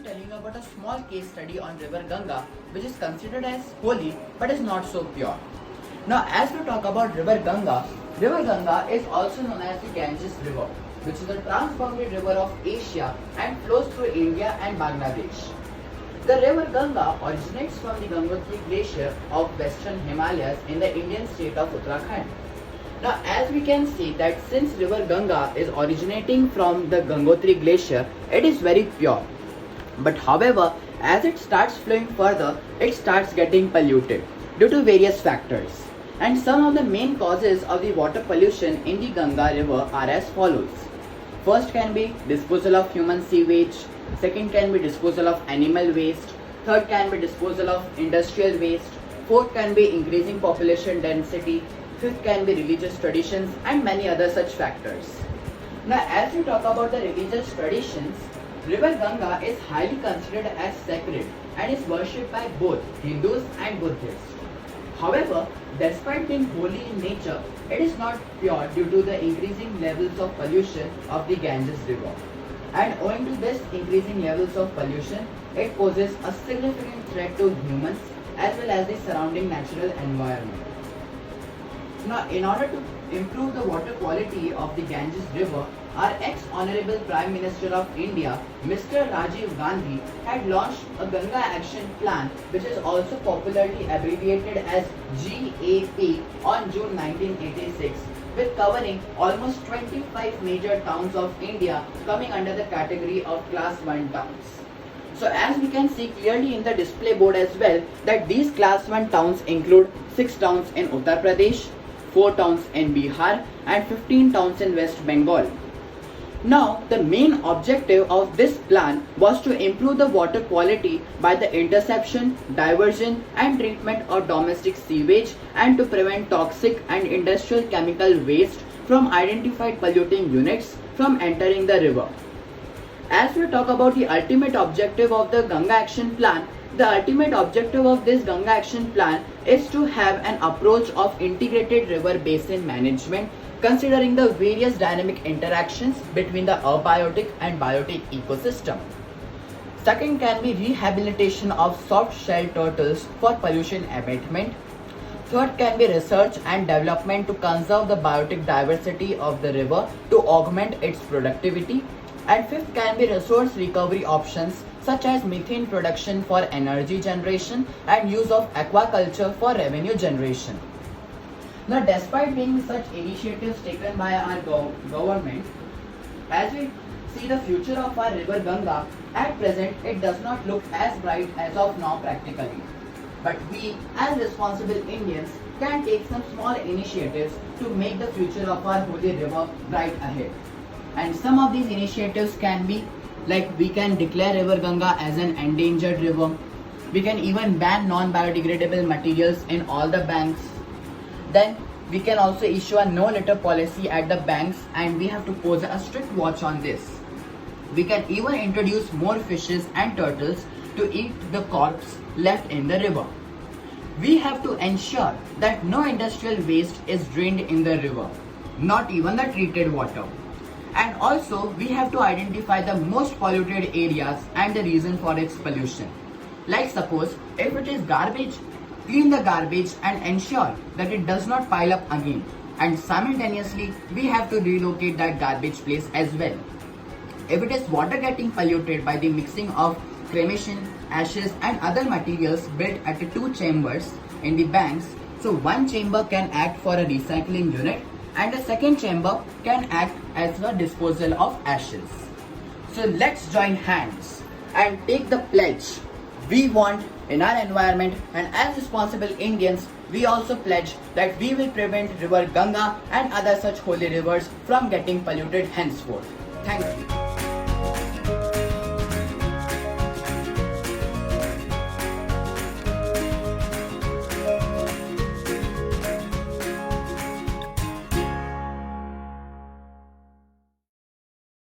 telling you about a small case study on river Ganga, which is considered as holy but is not so pure. Now, as we talk about river Ganga is also known as the Ganges River, which is a transboundary river of Asia and flows through India and Bangladesh. The river Ganga originates from the Gangotri Glacier of Western Himalayas in the Indian state of Uttarakhand. Now, as we can see that since river Ganga is originating from the Gangotri Glacier, it is very pure. But however, as it starts flowing further, it starts getting polluted due to various factors. And some of the main causes of the water pollution in the Ganga river are as follows. First can be disposal of human sewage, second can be disposal of animal waste, third can be disposal of industrial waste, fourth can be increasing population density, fifth can be religious traditions and many other such factors. Now, as we talk about the religious traditions, river Ganga is highly considered as sacred and is worshipped by both Hindus and Buddhists. However, despite being holy in nature, it is not pure due to the increasing levels of pollution of the Ganges river. And owing to this increasing levels of pollution, it poses a significant threat to humans as well as the surrounding natural environment. Now, in order to improve the water quality of the Ganges river, our ex-Honorable Prime Minister of India, Mr. Rajiv Gandhi, had launched a Ganga Action Plan, which is also popularly abbreviated as GAP, on June 1986, with covering almost 25 major towns of India coming under the category of Class 1 towns. So as we can see clearly in the display board as well, that these Class 1 towns include 6 towns in Uttar Pradesh, 4 towns in Bihar and 15 towns in West Bengal. Now, the main objective of this plan was to improve the water quality by the interception, diversion and treatment of domestic sewage and to prevent toxic and industrial chemical waste from identified polluting units from entering the river. As we talk about the ultimate objective of the Ganga Action Plan, the ultimate objective of this Ganga Action Plan is to have an approach of integrated river basin management considering the various dynamic interactions between the abiotic and biotic ecosystem. Second can be rehabilitation of soft shell turtles for pollution abatement. Third can be research and development to conserve the biotic diversity of the river to augment its productivity. And fifth can be resource recovery options such as methane production for energy generation and use of aquaculture for revenue generation. Now, despite being such initiatives taken by our government, as we see the future of our river Ganga, at present it does not look as bright as of now practically. But we as responsible Indians can take some small initiatives to make the future of our holy river bright ahead. And some of these initiatives can be like we can declare river Ganga as an endangered river. We can even ban non-biodegradable materials in all the banks. Then we can also issue a no litter policy at the banks and we have to pose a strict watch on this. We can even introduce more fishes and turtles to eat the corpse left in the river. We have to ensure that no industrial waste is drained in the river, not even the treated water. And also we have to identify the most polluted areas and the reason for its pollution. Like suppose if it is garbage, clean the garbage and ensure that it does not pile up again. And simultaneously we have to relocate that garbage place as well. If it is water getting polluted by the mixing of cremation, ashes and other materials built at the 2 chambers in the banks, so one chamber can act for a recycling unit and the second chamber can act as a disposal of ashes. So let's join hands and take the pledge we want in our environment, and as responsible Indians, we also pledge that we will prevent river Ganga and other such holy rivers from getting polluted henceforth. Thank you.